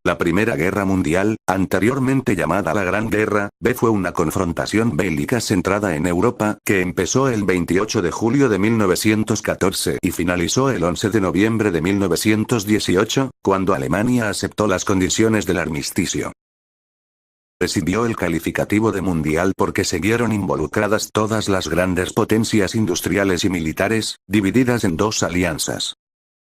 La Primera Guerra Mundial, anteriormente llamada la Gran Guerra, fue una confrontación bélica centrada en Europa que empezó el 28 de julio de 1914 y finalizó el 11 de noviembre de 1918, cuando Alemania aceptó las condiciones del armisticio. Recibió el calificativo de mundial porque se vieron involucradas todas las grandes potencias industriales y militares, divididas en dos alianzas.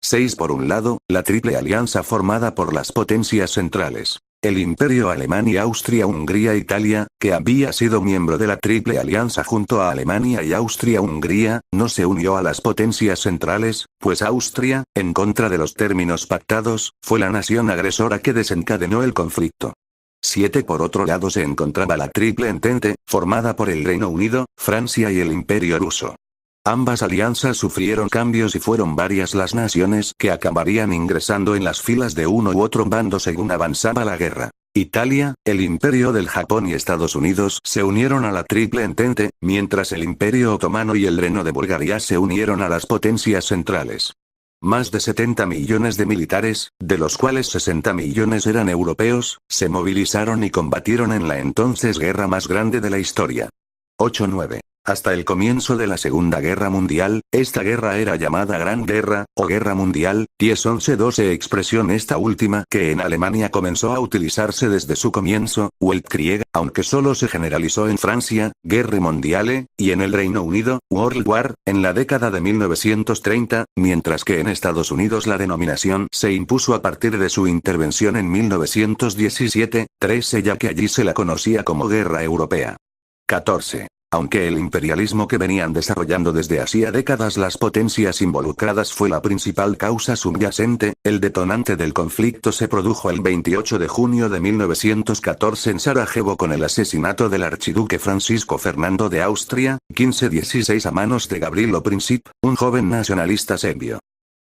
6 por un lado, la Triple Alianza formada por las potencias centrales. El Imperio Alemán y Austria-Hungría-Italia, que había sido miembro de la Triple Alianza junto a Alemania y Austria-Hungría, no se unió a las potencias centrales, pues Austria, en contra de los términos pactados, fue la nación agresora que desencadenó el conflicto. 7 por otro lado se encontraba la Triple Entente, formada por el Reino Unido, Francia y el Imperio Ruso. Ambas alianzas sufrieron cambios y fueron varias las naciones que acabarían ingresando en las filas de uno u otro bando según avanzaba la guerra. Italia, el Imperio del Japón y Estados Unidos se unieron a la Triple Entente, mientras el Imperio Otomano y el Reino de Bulgaria se unieron a las potencias centrales. Más de 70 millones de militares, de los cuales 60 millones eran europeos, se movilizaron y combatieron en la entonces guerra más grande de la historia. 8-9. Hasta el comienzo de la Segunda Guerra Mundial, esta guerra era llamada Gran Guerra, o Guerra Mundial, 10-11-12 expresión esta última que en Alemania comenzó a utilizarse desde su comienzo, Weltkrieg, aunque solo se generalizó en Francia, Guerre Mondiale, y en el Reino Unido, World War, en la década de 1930, mientras que en Estados Unidos la denominación se impuso a partir de su intervención en 1917-13 ya que allí se la conocía como Guerra Europea. 14. Aunque el imperialismo que venían desarrollando desde hacía décadas las potencias involucradas fue la principal causa subyacente, el detonante del conflicto se produjo el 28 de junio de 1914 en Sarajevo con el asesinato del archiduque Francisco Fernando de Austria, 15-16 a manos de Gavrilo Princip, un joven nacionalista serbio.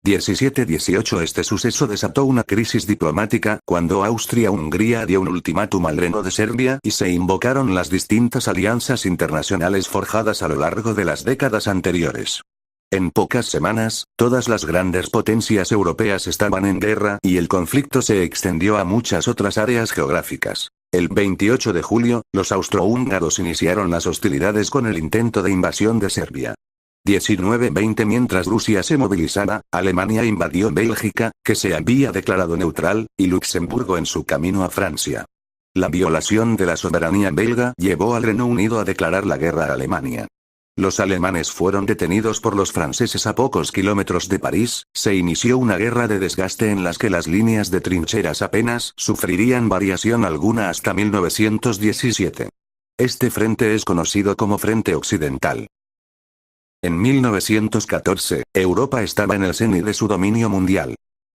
17-18 Este suceso desató una crisis diplomática cuando Austria-Hungría dio un ultimátum al Reino de Serbia y se invocaron las distintas alianzas internacionales forjadas a lo largo de las décadas anteriores. En pocas semanas, todas las grandes potencias europeas estaban en guerra y el conflicto se extendió a muchas otras áreas geográficas. El 28 de julio, los austrohúngaros iniciaron las hostilidades con el intento de invasión de Serbia. 19-20 Mientras Rusia se movilizaba, Alemania invadió Bélgica, que se había declarado neutral, y Luxemburgo en su camino a Francia. La violación de la soberanía belga llevó al Reino Unido a declarar la guerra a Alemania. Los alemanes fueron detenidos por los franceses a pocos kilómetros de París, se inició una guerra de desgaste en las que las líneas de trincheras apenas sufrirían variación alguna hasta 1917. Este frente es conocido como Frente Occidental. En 1914, Europa estaba en el cenit de su dominio mundial.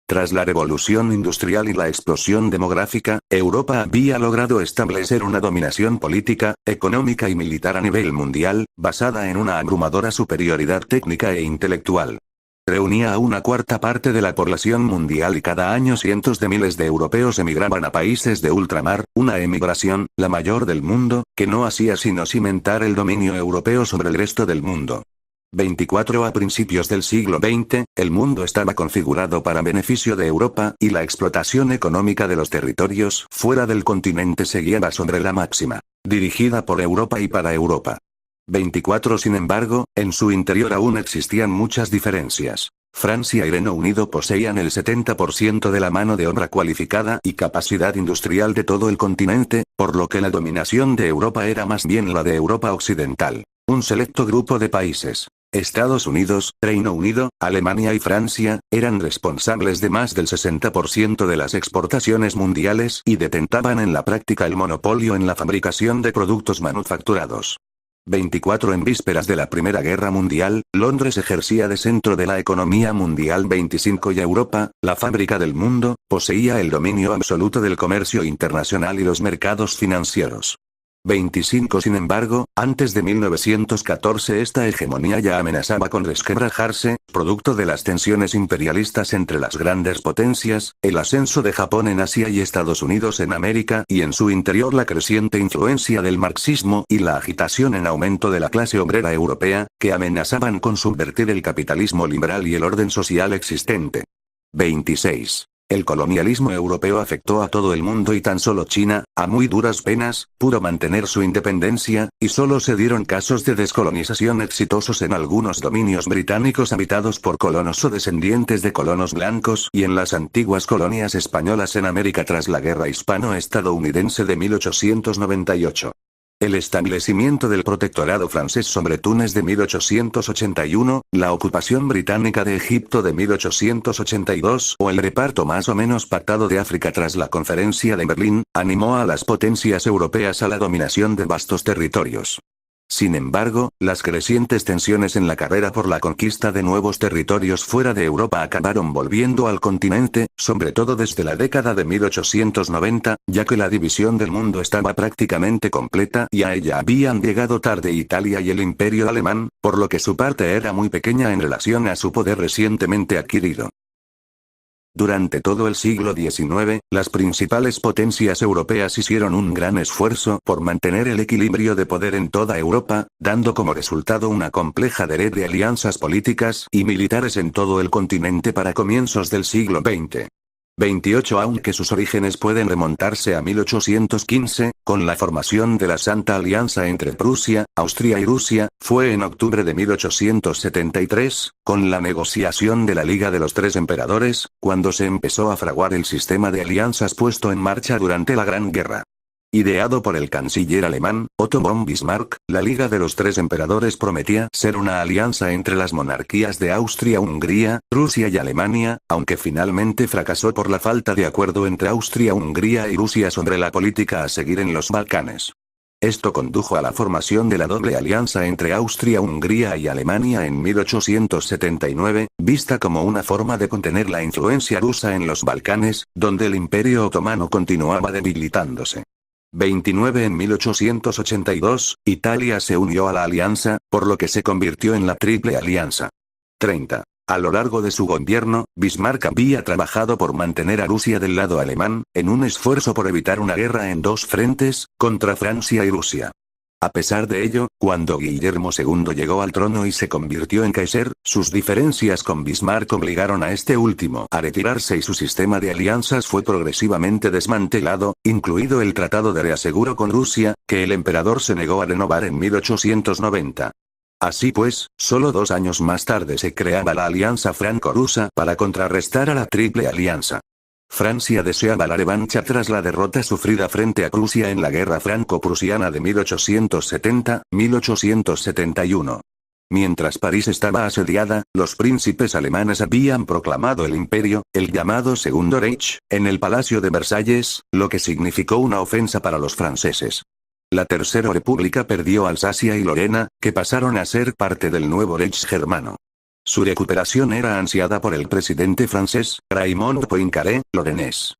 Tras la revolución industrial y la explosión demográfica, Europa había logrado establecer una dominación política, económica y militar a nivel mundial, basada en una abrumadora superioridad técnica e intelectual. Reunía a una cuarta parte de la población mundial y cada año cientos de miles de europeos emigraban a países de ultramar, una emigración, la mayor del mundo, que no hacía sino cimentar el dominio europeo sobre el resto del mundo. 24 A principios del siglo XX, el mundo estaba configurado para beneficio de Europa, y la explotación económica de los territorios fuera del continente se guiaba sobre la máxima, dirigida por Europa y para Europa. 24 Sin embargo, en su interior aún existían muchas diferencias. Francia y Reino Unido poseían el 70% de la mano de obra cualificada y capacidad industrial de todo el continente, por lo que la dominación de Europa era más bien la de Europa Occidental. Un selecto grupo de países, Estados Unidos, Reino Unido, Alemania y Francia, eran responsables de más del 60% de las exportaciones mundiales y detentaban en la práctica el monopolio en la fabricación de productos manufacturados. 24 En vísperas de la Primera Guerra Mundial, Londres ejercía de centro de la economía mundial. 25 Y Europa, la fábrica del mundo, poseía el dominio absoluto del comercio internacional y los mercados financieros. 25 Sin embargo, antes de 1914 esta hegemonía ya amenazaba con resquebrajarse, producto de las tensiones imperialistas entre las grandes potencias, el ascenso de Japón en Asia y Estados Unidos en América y en su interior la creciente influencia del marxismo y la agitación en aumento de la clase obrera europea, que amenazaban con subvertir el capitalismo liberal y el orden social existente. 26. El colonialismo europeo afectó a todo el mundo y tan solo China, a muy duras penas, pudo mantener su independencia, y solo se dieron casos de descolonización exitosos en algunos dominios británicos habitados por colonos o descendientes de colonos blancos y en las antiguas colonias españolas en América tras la Guerra Hispano-Estadounidense de 1898. El establecimiento del protectorado francés sobre Túnez de 1881, la ocupación británica de Egipto de 1882 o el reparto más o menos pactado de África tras la Conferencia de Berlín, animó a las potencias europeas a la dominación de vastos territorios. Sin embargo, las crecientes tensiones en la carrera por la conquista de nuevos territorios fuera de Europa acabaron volviendo al continente, sobre todo desde la década de 1890, ya que la división del mundo estaba prácticamente completa y a ella habían llegado tarde Italia y el Imperio alemán, por lo que su parte era muy pequeña en relación a su poder recientemente adquirido. Durante todo el siglo XIX, las principales potencias europeas hicieron un gran esfuerzo por mantener el equilibrio de poder en toda Europa, dando como resultado una compleja red de alianzas políticas y militares en todo el continente para comienzos del siglo XX. 28 Aunque sus orígenes pueden remontarse a 1815, con la formación de la Santa Alianza entre Prusia, Austria y Rusia, fue en octubre de 1873, con la negociación de la Liga de los Tres Emperadores, cuando se empezó a fraguar el sistema de alianzas puesto en marcha durante la Gran Guerra. Ideado por el canciller alemán, Otto von Bismarck, la Liga de los Tres Emperadores prometía ser una alianza entre las monarquías de Austria-Hungría, Rusia y Alemania, aunque finalmente fracasó por la falta de acuerdo entre Austria-Hungría y Rusia sobre la política a seguir en los Balcanes. Esto condujo a la formación de la doble alianza entre Austria-Hungría y Alemania en 1879, vista como una forma de contener la influencia rusa en los Balcanes, donde el Imperio Otomano continuaba debilitándose. 29 En 1882, Italia se unió a la alianza, por lo que se convirtió en la Triple Alianza. 30. A lo largo de su gobierno, Bismarck había trabajado por mantener a Rusia del lado alemán, en un esfuerzo por evitar una guerra en dos frentes, contra Francia y Rusia. A pesar de ello, cuando Guillermo II llegó al trono y se convirtió en Kaiser, sus diferencias con Bismarck obligaron a este último a retirarse y su sistema de alianzas fue progresivamente desmantelado, incluido el Tratado de Reaseguro con Rusia, que el emperador se negó a renovar en 1890. Así pues, solo 2 años más tarde se creaba la Alianza Franco-Rusa para contrarrestar a la Triple Alianza. Francia deseaba la revancha tras la derrota sufrida frente a Prusia en la Guerra Franco-Prusiana de 1870-1871. Mientras París estaba asediada, los príncipes alemanes habían proclamado el imperio, el llamado Segundo Reich, en el Palacio de Versalles, lo que significó una ofensa para los franceses. La Tercera República perdió Alsacia y Lorena, que pasaron a ser parte del nuevo Reich germano. Su recuperación era ansiada por el presidente francés, Raymond Poincaré, Lorenés.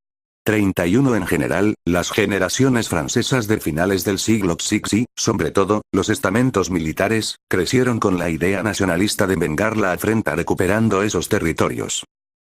31 En general, las generaciones francesas de finales del siglo XX, sobre todo, los estamentos militares, crecieron con la idea nacionalista de vengar la afrenta recuperando esos territorios.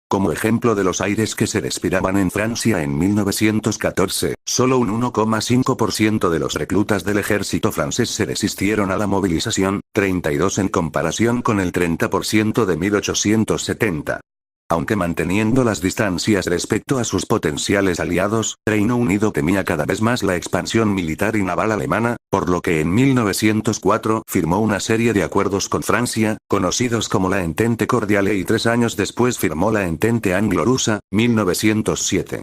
Como ejemplo de los aires que se respiraban en Francia en 1914, solo un 1,5% de los reclutas del ejército francés se resistieron a la movilización, 32 en comparación con el 30% de 1870. Aunque manteniendo las distancias respecto a sus potenciales aliados, Reino Unido temía cada vez más la expansión militar y naval alemana, por lo que en 1904 firmó una serie de acuerdos con Francia, conocidos como la Entente Cordiale, y 3 años después firmó la Entente Anglo-Rusa, 1907.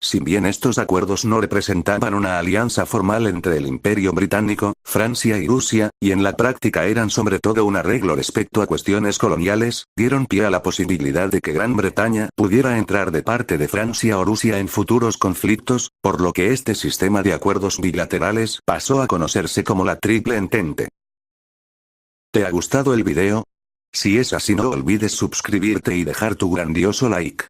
Si bien estos acuerdos no representaban una alianza formal entre el Imperio Británico, Francia y Rusia, y en la práctica eran sobre todo un arreglo respecto a cuestiones coloniales, dieron pie a la posibilidad de que Gran Bretaña pudiera entrar de parte de Francia o Rusia en futuros conflictos, por lo que este sistema de acuerdos bilaterales pasó a conocerse como la Triple Entente. ¿Te ha gustado el video? Si es así, no olvides suscribirte y dejar tu grandioso like.